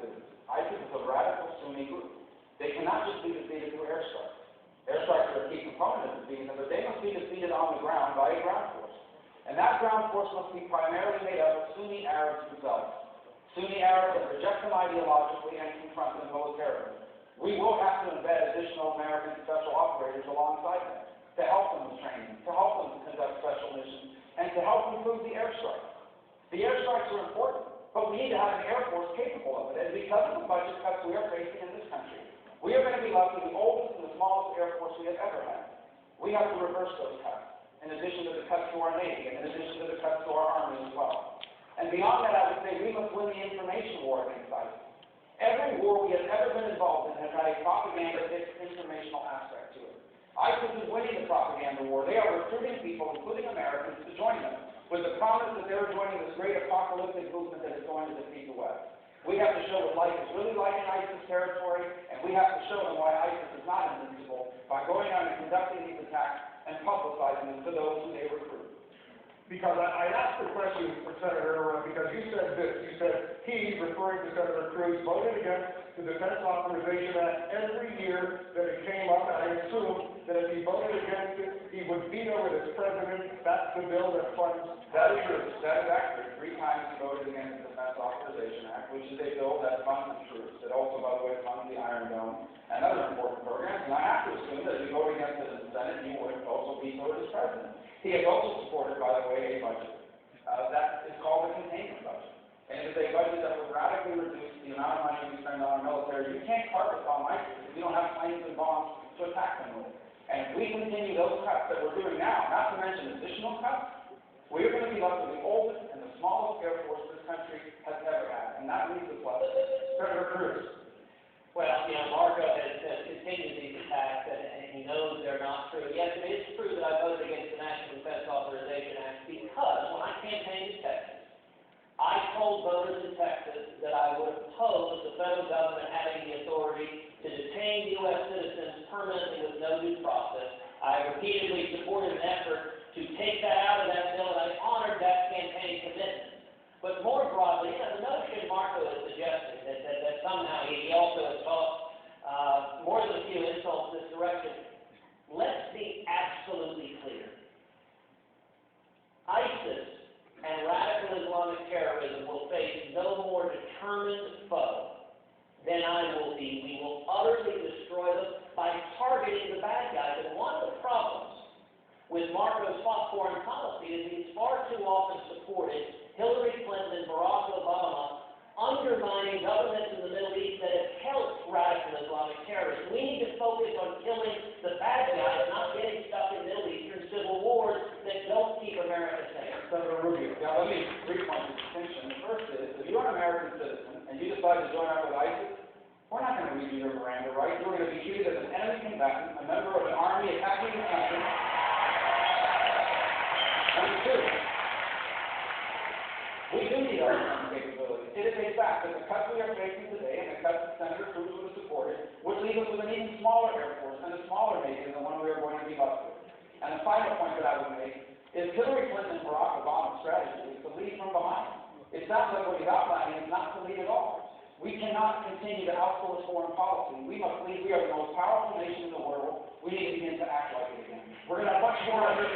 is. ISIS is a radical Sunni group. They cannot just be defeated through airstrikes. Airstrikes are a key component of defeating them, but they must be defeated on the ground by a ground force. And that ground force must be primarily made up of Sunni Arabs themselves. Sunni Arabs that reject them ideologically and confront them militarily. We will have to embed additional American special operators alongside them to help them with training, to help them conduct special missions, and to help improve the airstrikes. The airstrikes are important, but we need to have an Air Force capable of it. And because of the budget cuts we are facing in this country, we are going to be left with the oldest and the smallest Air Force we have ever had. We have to reverse those cuts, in addition to the cuts to our Navy, and in addition to the cuts to our Army as well. And beyond that, I would say we must win the information war against ISIS. Every war we have ever been involved in has had a propaganda-based informational aspect to it. ISIS is winning the propaganda war. They are recruiting people, including Americans, to join them, with the promise that they're joining this great apocalyptic movement that is going to defeat the West. We have to show what life is really like in ISIS territory, and we have to show them why ISIS is not invincible by going out and conducting these attacks and publicizing them to those who they recruit. Because I asked the question for Senator, because you said this, you said he, referring to Senator Cruz, voted against the Defense Authorization Act every year that it came up, and I assume that if he voted against it, he would veto it as president. That's the bill that funds. That is true. That is accurate. 3 times he voted against the Defense Authorization Act, which is a bill that funds the troops, that also, by the way, funds the Iron Dome and other important programs. And I have to assume that if you vote against it in the Senate, you would also veto it as president. He has also supported, by the way, a budget that is called the containment budget. And it is a budget that would radically reduce the amount of money we spend on our military. You can't carpet bomb ISIS if you don't have planes and bombs to attack them with. And if we continue those cuts that we're doing now, not to mention additional cuts, we are going to be left with the oldest and the smallest Air Force this country has ever had. And that leaves us left. Senator Cruz. Well, Marco has continued these attacks, and he knows they're not true. Yes, it is true that I voted against the National Defense Authorization Act because when I campaigned in Texas, I told voters in Texas that I would oppose the federal government having the authority to detain U.S. citizens permanently with no due process. I repeatedly supported an effort to take that out of that bill, and I honored that campaign commitment. But more broadly, the notion Marco is suggesting that somehow he also has taught more than a few insults in this direction. Let's be absolutely clear. ISIS and radical Islamic terrorism will face no more determined foe than I will be. We will utterly destroy them by targeting the bad guys. And one of the problems with Marco's foreign policy is he's far too often supported Hillary Clinton and Barack Obama undermining governments in the Middle East that have helped radical Islamic terrorists. We need to focus on killing the bad guys, not getting stuck in Middle Eastern civil wars that don't keep America safe. Senator Rubio. Now, let me three-point the distinction. The first is, if you're an American citizen and you decide to join up with ISIS, we're not going to read you your Miranda rights. You're going to be treated as an enemy combatant, a member of an army attacking the country. Number 2. We do need our defense capabilities. It is a fact that the cuts we are facing today and the cuts that Senator Cruz would have supported would leave us with an even smaller Air Force and a smaller Navy than the one we are going to be left with. And the final point that I would make is Hillary Clinton and Barack Obama's strategy is to lead from behind. It sounds like what he's outlining is not to lead at all. We cannot continue to outsource foreign policy. We must lead. We are the most powerful nation in the world. We need to begin to act like it again. We're going to have much more on this.